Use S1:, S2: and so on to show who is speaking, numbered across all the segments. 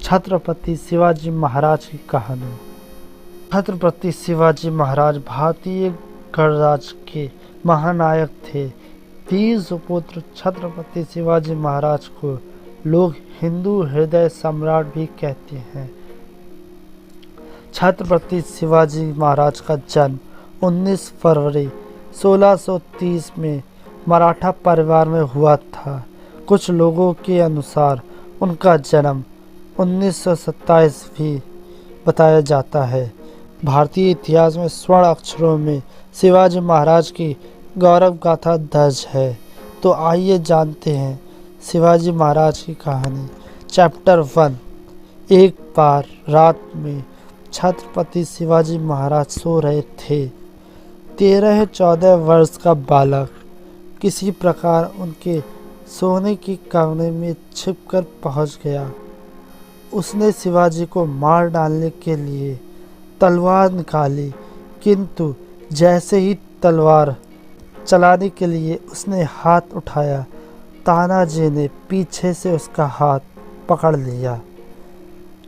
S1: छत्रपति शिवाजी महाराज की कहानी। छत्रपति शिवाजी महाराज भारतीय गणराज्य के महानायक थे। वीर सुपुत्र छत्रपति शिवाजी महाराज को लोग हिंदू हृदय सम्राट भी कहते हैं। छत्रपति शिवाजी महाराज का जन्म 19 फरवरी 1630 में मराठा परिवार में हुआ था। कुछ लोगों के अनुसार उनका जन्म 1927 भी बताया जाता है। भारतीय इतिहास में स्वर्ण अक्षरों में शिवाजी महाराज की गौरव गाथा दर्ज है। तो आइए जानते हैं शिवाजी महाराज की कहानी। चैप्टर 1। एक बार रात में छत्रपति शिवाजी महाराज सो रहे थे। 13-14 वर्ष का बालक किसी प्रकार उनके सोने के कमरे में छिपकर पहुंच गया। उसने शिवाजी को मार डालने के लिए तलवार निकाली, किंतु जैसे ही तलवार चलाने के लिए उसने हाथ उठाया, तानाजी ने पीछे से उसका हाथ पकड़ लिया।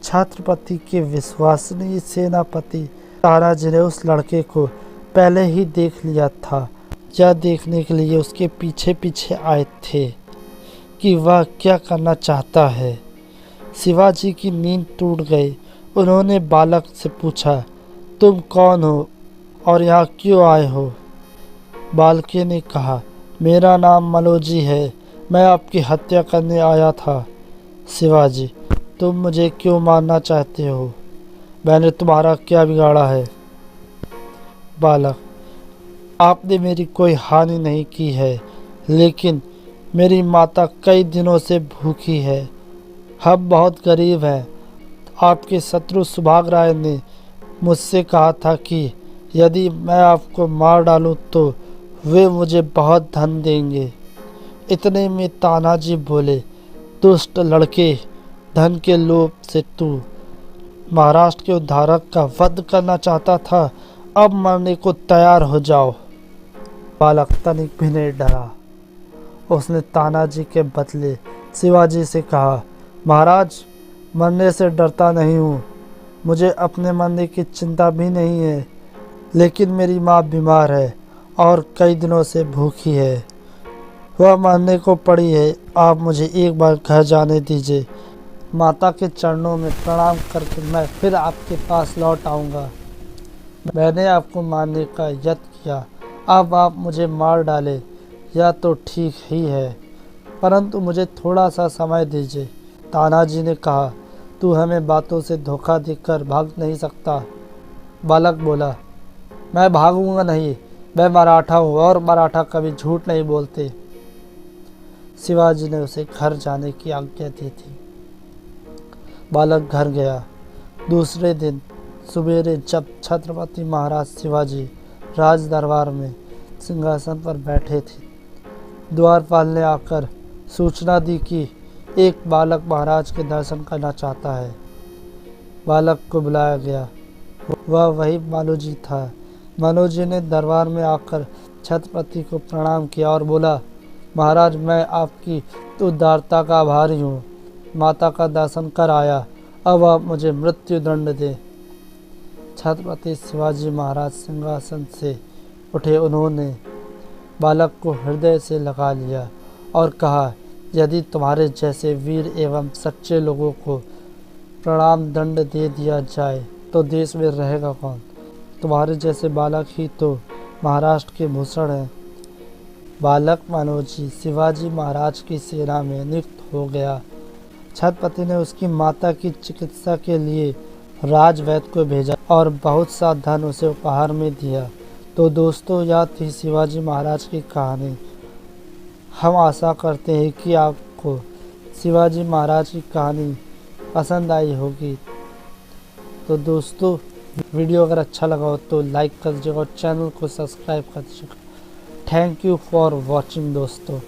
S1: छत्रपति के विश्वसनीय सेनापति तानाजी ने उस लड़के को पहले ही देख लिया था। यह देखने के लिए उसके पीछे पीछे आए थे कि वह क्या करना चाहता है। शिवाजी की नींद टूट गई। उन्होंने बालक से पूछा, तुम कौन हो और यहाँ क्यों आए हो? बालक ने कहा, मेरा नाम मनोजी है, मैं आपकी हत्या करने आया था। शिवाजी, तुम मुझे क्यों मारना चाहते हो? मैंने तुम्हारा क्या बिगाड़ा है? बालक, आपने मेरी कोई हानि नहीं की है, लेकिन मेरी माता कई दिनों से भूखी है। हम बहुत गरीब हैं। आपके शत्रु सुभाग राय ने मुझसे कहा था कि यदि मैं आपको मार डालूं तो वे मुझे बहुत धन देंगे। इतने में तानाजी बोले, दुष्ट लड़के, धन के लोभ से तू महाराष्ट्र के उद्धारक का वध करना चाहता था, अब मरने को तैयार हो जाओ। बालक तनिक भी नहीं डरा। उसने तानाजी के बदले शिवाजी से कहा, महाराज, मरने से डरता नहीं हूँ, मुझे अपने मरने की चिंता भी नहीं है, लेकिन मेरी माँ बीमार है और कई दिनों से भूखी है। वह मरने को पड़ी है। आप मुझे एक बार घर जाने दीजिए। माता के चरणों में प्रणाम करके मैं फिर आपके पास लौट आऊँगा। मैंने आपको मारने का यत्न किया, अब आप मुझे मार डालें, यह तो ठीक ही है, परंतु मुझे थोड़ा सा समय दीजिए। तानाजी ने कहा, तू हमें बातों से धोखा देकर भाग नहीं सकता। बालक बोला, मैं भागूंगा नहीं, मैं मराठा हूँ और मराठा कभी झूठ नहीं बोलते। शिवाजी ने उसे घर जाने की आज्ञा दी थी। बालक घर गया। दूसरे दिन सवेरे जब छत्रपति महाराज शिवाजी राज दरबार में सिंहासन पर बैठे थे, द्वारपाल ने आकर सूचना दी कि एक बालक महाराज के दर्शन करना चाहता है। बालक को बुलाया गया। वह वही मनोजी था। मनोजी ने दरबार में आकर छत्रपति को प्रणाम किया और बोला, महाराज, मैं आपकी उदारता का आभारी हूँ। माता का दर्शन कर आया, अब आप मुझे मृत्यु दंड दें। छत्रपति शिवाजी महाराज सिंहासन से उठे। उन्होंने बालक को हृदय से लगा लिया और कहा, यदि तुम्हारे जैसे वीर एवं सच्चे लोगों को प्रणाम दंड दे दिया जाए तो देश में रहेगा कौन? तुम्हारे जैसे बालक ही तो महाराष्ट्र के भूषण हैं। बालक मनोजी शिवाजी महाराज की सेना में नियुक्त हो गया। छत्रपति ने उसकी माता की चिकित्सा के लिए राजवैद्य को भेजा और बहुत सा धन उसे उपहार में दिया। तो दोस्तों, यह थी शिवाजी महाराज की कहानी। हम आशा करते हैं कि आपको शिवाजी महाराज की कहानी पसंद आई होगी। तो दोस्तों, वीडियो अगर अच्छा लगा हो तो लाइक कर दीजिएगा और चैनल को सब्सक्राइब कर दीजिएगा। थैंक यू फॉर वॉचिंग दोस्तों।